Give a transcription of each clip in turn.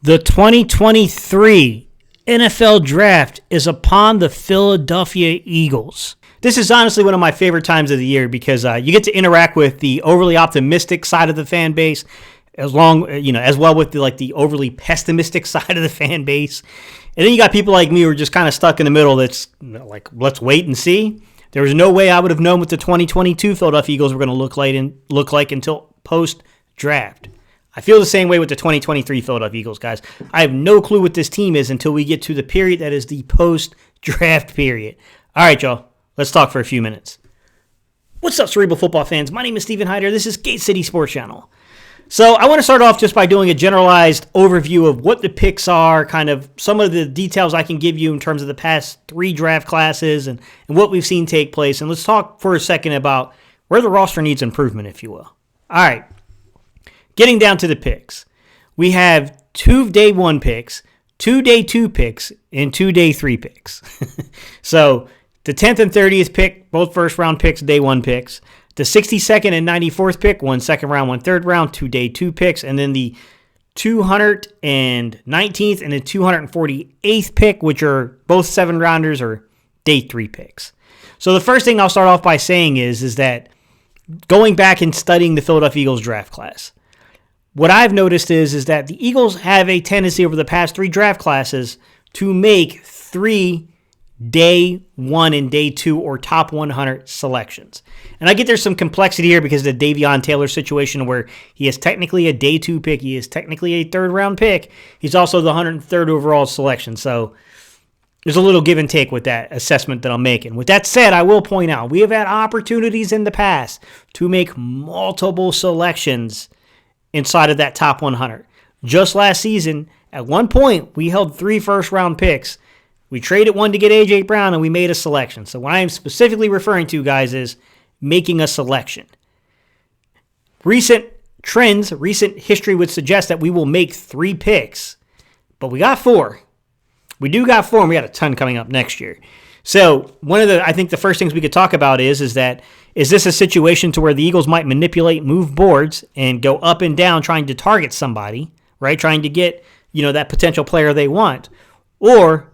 The 2023 NFL Draft is upon the Philadelphia Eagles. This is honestly one of my favorite times of the year because you get to interact with the overly optimistic side of the fan base, as well with the overly pessimistic side of the fan base. And then you got people like me who are just kind of stuck in the middle that's like, let's wait and see. There was no way I would have known what the 2022 Philadelphia Eagles were going to look like until post-draft. I feel the same way with the 2023 Philadelphia Eagles, guys. I have no clue what this team is until we get to the period that is the post-draft period. All right, y'all. Let's talk for a few minutes. What's up, Cerebral Football fans? My name is Steven Hyder. This is Gate City Sports Channel. So I want to start off just by doing a generalized overview of what the picks are, kind of some of the details I can give you in terms of the past 3 draft classes and what we've seen take place. And let's talk for a second about where the roster needs improvement, if you will. All right. Getting down to the picks, we have 2 day 1 picks, 2 day 2 picks, and 2 day 3 picks. So the 10th and 30th pick, both first round picks, day 1 picks. The 62nd and 94th pick, 1 second round, 1 third round, 2 day 2 picks. And then the 219th and the 248th pick, which are both 7 rounders, are day 3 picks. So the first thing I'll start off by saying is that going back and studying the Philadelphia Eagles draft class, what I've noticed is that the Eagles have a tendency over the past 3 draft classes to make 3 day 1 and day 2 or top 100 selections. And I get there's some complexity here because of the Davion Taylor situation where he is technically a day 2 pick. He is technically a 3rd round pick. He's also the 103rd overall selection. So there's a little give and take with that assessment that I'm making. With that said, I will point out we have had opportunities in the past to make multiple selections inside of that top 100. Just last season, at one point, we held 3 first-round picks. We traded 1 to get A.J. Brown, and we made a selection. So what I am specifically referring to, guys, is making a selection. Recent trends, recent history would suggest that we will make 3 picks, but we got 4. We do got 4, and we got a ton coming up next year. So I think the first things we could talk about is this a situation to where the Eagles might manipulate move boards and go up and down trying to target somebody, right? Trying to get, that potential player they want. Or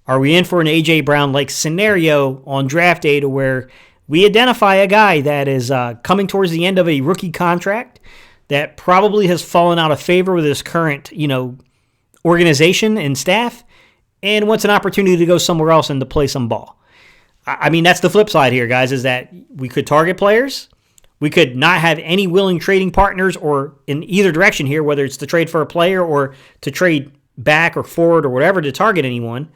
are we in for an A.J. Brown-like scenario on draft day to where we identify a guy that is coming towards the end of a rookie contract that probably has fallen out of favor with his current, organization and staff, and wants an opportunity to go somewhere else and to play some ball. I mean, that's the flip side here, guys, is that we could target players. We could not have any willing trading partners or in either direction here, whether it's to trade for a player or to trade back or forward or whatever to target anyone.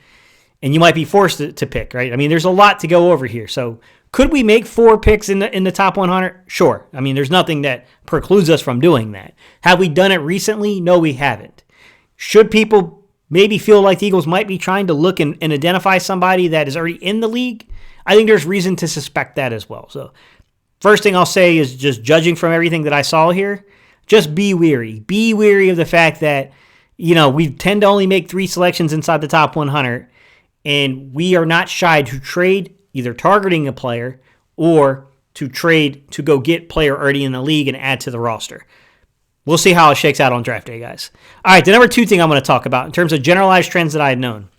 And you might be forced to pick, right? I mean, there's a lot to go over here. So could we make 4 picks in the top 100? Sure. I mean, there's nothing that precludes us from doing that. Have we done it recently? No, we haven't. Should people maybe feel like the Eagles might be trying to look and identify somebody that is already in the league? I think there's reason to suspect that as well. So first thing I'll say is just judging from everything that I saw here, just be wary. Be wary of the fact that, we tend to only make 3 selections inside the top 100, and we are not shy to trade either targeting a player or to trade to go get player already in the league and add to the roster. We'll see how it shakes out on draft day, guys. All right, the number 2 thing I'm going to talk about in terms of generalized trends that I had known.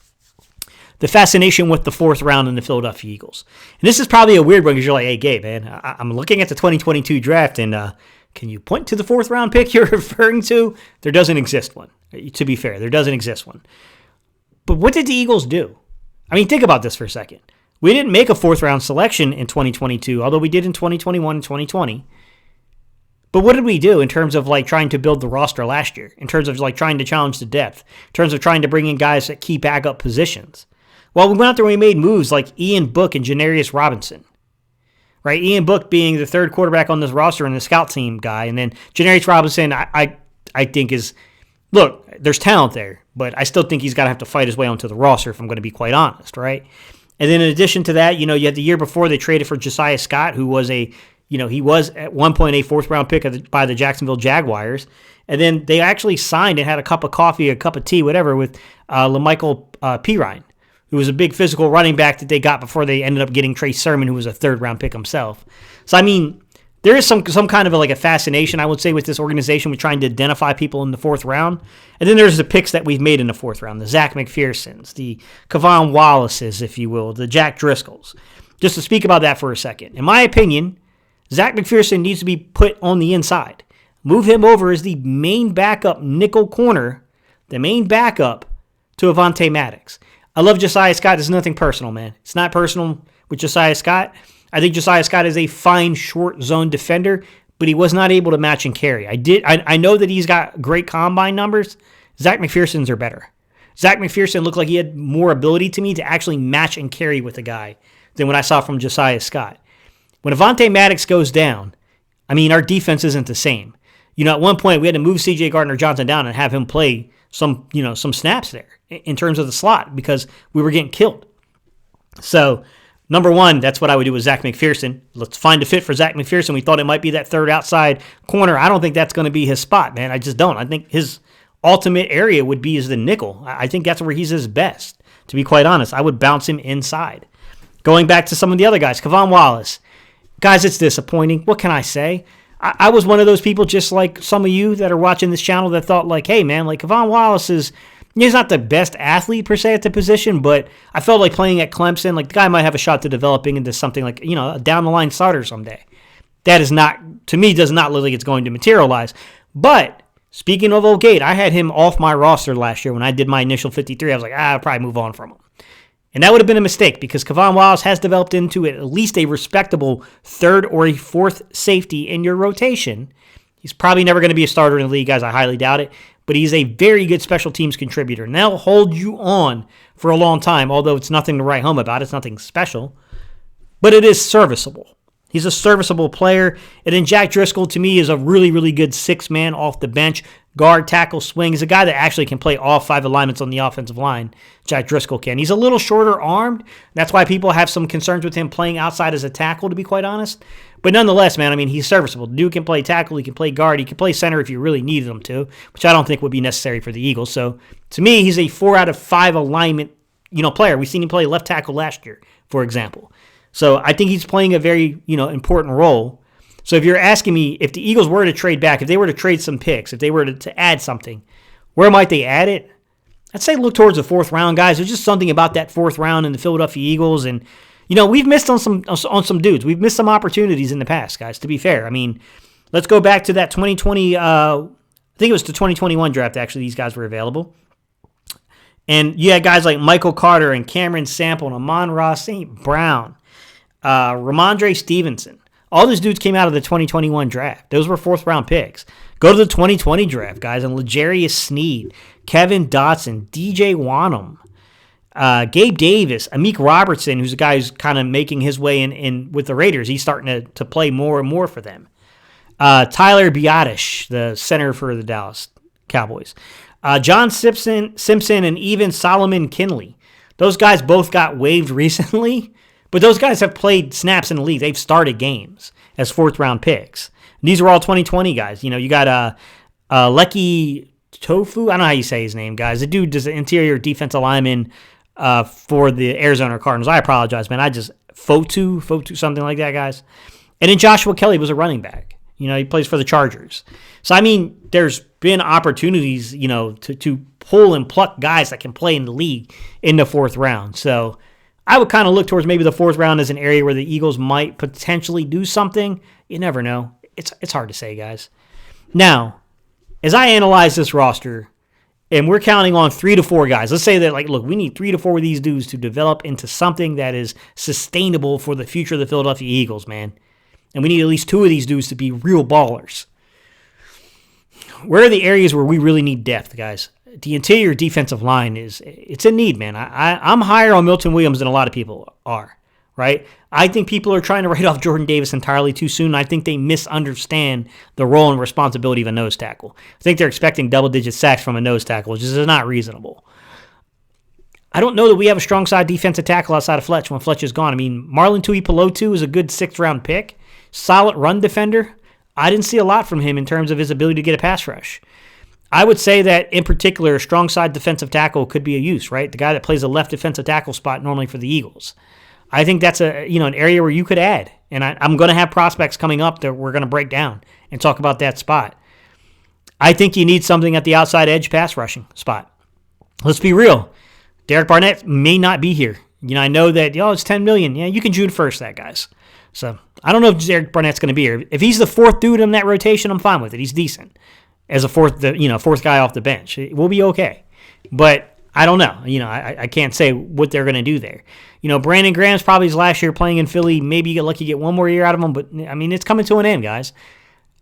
The fascination with the 4th round in the Philadelphia Eagles. And this is probably a weird one because you're like, hey, Gabe, man, I'm looking at the 2022 draft, and can you point to the 4th round pick you're referring to? There doesn't exist one. To be fair, there doesn't exist one. But what did the Eagles do? I mean, think about this for a second. We didn't make a 4th round selection in 2022, although we did in 2021 and 2020. But what did we do in terms of trying to build the roster last year, in terms of trying to challenge the depth, in terms of trying to bring in guys that key backup positions? Well, we went out there and we made moves like Ian Book and Janarius Robinson, right? Ian Book being the 3rd quarterback on this roster and the scout team guy. And then Janarius Robinson, I think look, there's talent there, but I still think he's got to have to fight his way onto the roster if I'm going to be quite honest, right? And then in addition to that, you had the year before they traded for Josiah Scott, who was he was at one point a 4th round pick by the Jacksonville Jaguars. And then they actually signed and had a cup of coffee, a cup of tea, whatever, with LaMichael Pirine, who was a big physical running back that they got before they ended up getting Trey Sermon, who was a 3rd round pick himself. So, I mean, there is some kind of a fascination, I would say, with this organization with trying to identify people in the fourth round. And then there's the picks that we've made in the fourth round, the Zach McPhersons, the Kevon Wallaces, if you will, the Jack Driscolls. Just to speak about that for a second. In my opinion, Zach McPherson needs to be put on the inside. Move him over as the main backup nickel corner, the main backup to Avonte Maddox. I love Josiah Scott. There's nothing personal, man. It's not personal with Josiah Scott. I think Josiah Scott is a fine short zone defender, but he was not able to match and carry. I know that he's got great combine numbers. Zach McPherson's are better. Zach McPherson looked like he had more ability to me to actually match and carry with a guy than what I saw from Josiah Scott. When Avonte Maddox goes down, I mean, our defense isn't the same. At one point we had to move C.J. Gardner-Johnson down and have him play some snaps there in terms of the slot because we were getting killed. So, number one, that's what I would do with Zach McPherson. Let's find a fit for Zach McPherson. We thought it might be that third outside corner. I don't think that's going to be his spot, man. I just don't. I think his ultimate area would be as the nickel. I think that's where he's his best. To be quite honest, I would bounce him inside. Going back to some of the other guys, Kevon Wallace. Guys, it's disappointing. What can I say? I was one of those people, just like some of you that are watching this channel, that thought hey, man, Kevon Wallace he's not the best athlete per se at the position, but I felt like playing at Clemson, the guy might have a shot to developing into something a down-the-line starter someday. That is not, to me, does not look like it's going to materialize. But speaking of old Gate, I had him off my roster last year when I did my initial 53. I was like, I'll probably move on from him. And that would have been a mistake because Kevon Wallace has developed into at least a respectable third or a fourth safety in your rotation. He's probably never going to be a starter in the league, guys. I highly doubt it. But he's a very good special teams contributor. And that'll hold you on for a long time, although it's nothing to write home about. It's nothing special. But it is serviceable. He's a serviceable player. And then Jack Driscoll, to me, is a really, really good six-man off the bench. Guard, tackle, swing. He's a guy that actually can play all five alignments on the offensive line. Jack Driscoll can. He's a little shorter armed. That's why people have some concerns with him playing outside as a tackle, to be quite honest. But nonetheless, man, I mean, he's serviceable. The dude can play tackle. He can play guard. He can play center if you really needed him to, which I don't think would be necessary for the Eagles. So, to me, he's a 4 out of 5 alignment, player. We've seen him play left tackle last year, for example. So, I think he's playing a very, important role. So if you're asking me, if the Eagles were to trade back, if they were to trade some picks, if they were to add something, where might they add it? I'd say look towards the fourth round, guys. There's just something about that fourth round in the Philadelphia Eagles, and we've missed on some dudes. We've missed some opportunities in the past, guys. To be fair, I mean, let's go back to that 2020. I think it was the 2021 draft. Actually, these guys were available, and you had guys like Michael Carter and Cameron Sample and Amon-Ra St. Brown, Ramondre Stevenson. All those dudes came out of the 2021 draft. Those were fourth-round picks. Go to the 2020 draft, guys, and L'Jarius Sneed, Kevin Dotson, DJ Wanham, Gabe Davis, Amik Robertson, who's a guy who's kind of making his way in with the Raiders. He's starting to play more and more for them. Tyler Biadasz, the center for the Dallas Cowboys. John Simpson, and even Solomon Kinley. Those guys both got waived recently. But those guys have played snaps in the league. They've started games as fourth-round picks. And these are all 2020 guys. You got Leki Tofu. I don't know how you say his name, guys. The dude does the interior defensive lineman for the Arizona Cardinals. I apologize, man. Fotu, something like that, guys. And then Joshua Kelly was a running back. He plays for the Chargers. So, I mean, there's been opportunities, to pull and pluck guys that can play in the league in the fourth round. So, I would kind of look towards maybe the fourth round as an area where the Eagles might potentially do something. You never know. It's hard to say, guys. Now, as I analyze this roster, and we're counting on 3 to 4 guys, let's say that, look, we need 3 to 4 of these dudes to develop into something that is sustainable for the future of the Philadelphia Eagles, man. And we need at least 2 of these dudes to be real ballers. Where are the areas where we really need depth, guys? The interior defensive line it's in need, man. I'm higher on Milton Williams than a lot of people are, right? I think people are trying to write off Jordan Davis entirely too soon. I think they misunderstand the role and responsibility of a nose tackle. I think they're expecting double-digit sacks from a nose tackle, which is not reasonable. I don't know that we have a strong side defensive tackle outside of Fletch when Fletch is gone. I mean, Marlon Tuipulotu is a good 6th-round pick. Solid run defender. I didn't see a lot from him in terms of his ability to get a pass rush. I would say that, in particular, a strong side defensive tackle could be a use, right? The guy that plays a left defensive tackle spot normally for the Eagles. I think that's an area where you could add. And I'm going to have prospects coming up that we're going to break down and talk about that spot. I think you need something at the outside edge pass rushing spot. Let's be real. Derek Barnett may not be here. I know that, it's $10 million. Yeah, you can June 1st that, guys. So I don't know if Derek Barnett's going to be here. If he's the fourth dude in that rotation, I'm fine with it. He's decent as a fourth guy off the bench. We'll be okay. But I don't know. I can't say what they're going to do there. Brandon Graham's probably his last year playing in Philly. Maybe you get lucky, get one more year out of him. But, it's coming to an end, guys.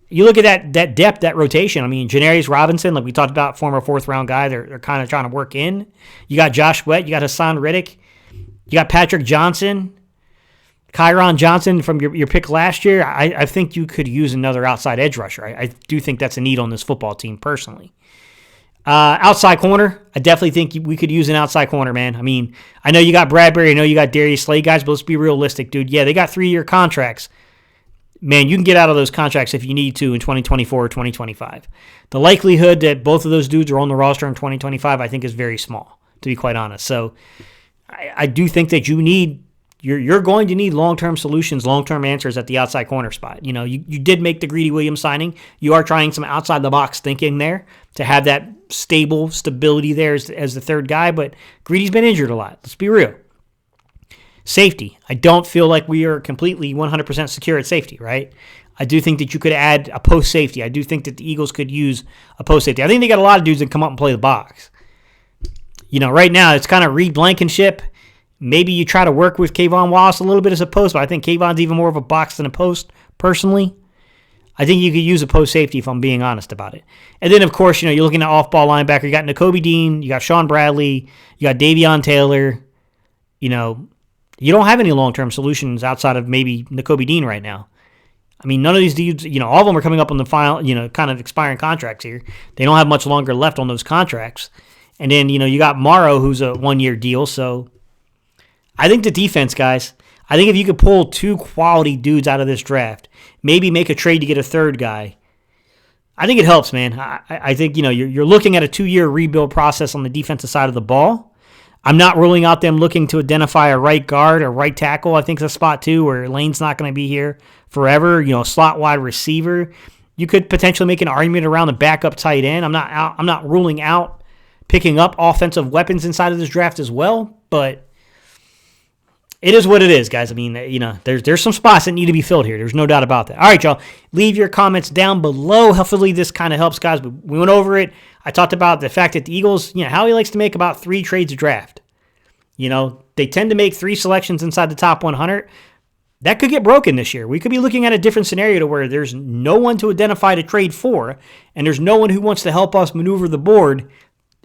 You look at that depth, that rotation. Janarius Robinson, like we talked about, former fourth-round guy, they're kind of trying to work in. You got Josh Sweat. You got Hassan Reddick. You got Patrick Johnson. Kyron Johnson from your pick last year. I think you could use another outside edge rusher. I do think that's a need on this football team, personally. Outside corner, I definitely think we could use an outside corner, man. I know you got Bradbury. I know you got Darius Slay, guys, but let's be realistic, dude. Yeah, they got 3-year contracts. Man, you can get out of those contracts if you need to in 2024 or 2025. The likelihood that both of those dudes are on the roster in 2025, I think, is very small, to be quite honest. So I do think that you're going to need long-term solutions, long-term answers at the outside corner spot. You did make the Greedy Williams signing. You are trying some outside-the-box thinking there to have that stability there as the third guy, but Greedy's been injured a lot. Let's be real. Safety. I don't feel like we are completely 100% secure at safety, right? I do think that you could add a post safety. I do think that the Eagles could use a post safety. I think they got a lot of dudes that come up and play the box. Right now it's kind of Reed Blankenship. Maybe you try to work with Kayvon Wallace a little bit as a post, but I think Kayvon's even more of a box than a post, personally. I think you could use a post safety if I'm being honest about it. And then, of course, you're looking at off-ball linebacker. You got Nakobe Dean. You got Sean Bradley. You got Davion Taylor. You don't have any long-term solutions outside of maybe Nakobe Dean right now. None of these dudes, all of them are coming up on the final, kind of expiring contracts here. They don't have much longer left on those contracts. And then, you got Morrow, who's a one-year deal. So I think the defense, guys, I think if you could pull 2 quality dudes out of this draft, maybe make a trade to get a third guy, I think it helps, man. I think, you're looking at a 2-year rebuild process on the defensive side of the ball. I'm not ruling out them looking to identify a right guard or right tackle. I think it's a spot too where Lane's not going to be here forever. Slot wide receiver. You could potentially make an argument around the backup tight end. I'm not ruling out picking up offensive weapons inside of this draft as well, but it is what it is, guys. There's some spots that need to be filled here. There's no doubt about that. All right, y'all. Leave your comments down below. Hopefully this kind of helps, guys. But we went over it. I talked about the fact that the Eagles, Howie likes to make about 3 trades a draft. They tend to make 3 selections inside the top 100. That could get broken this year. We could be looking at a different scenario to where there's no one to identify to trade for, and there's no one who wants to help us maneuver the board,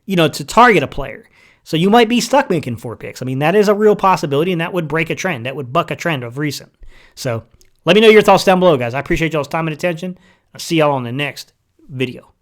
to target a player. So you might be stuck making 4 picks. That is a real possibility, and that would break a trend. That would buck a trend of recent. So let me know your thoughts down below, guys. I appreciate y'all's time and attention. I'll see y'all on the next video.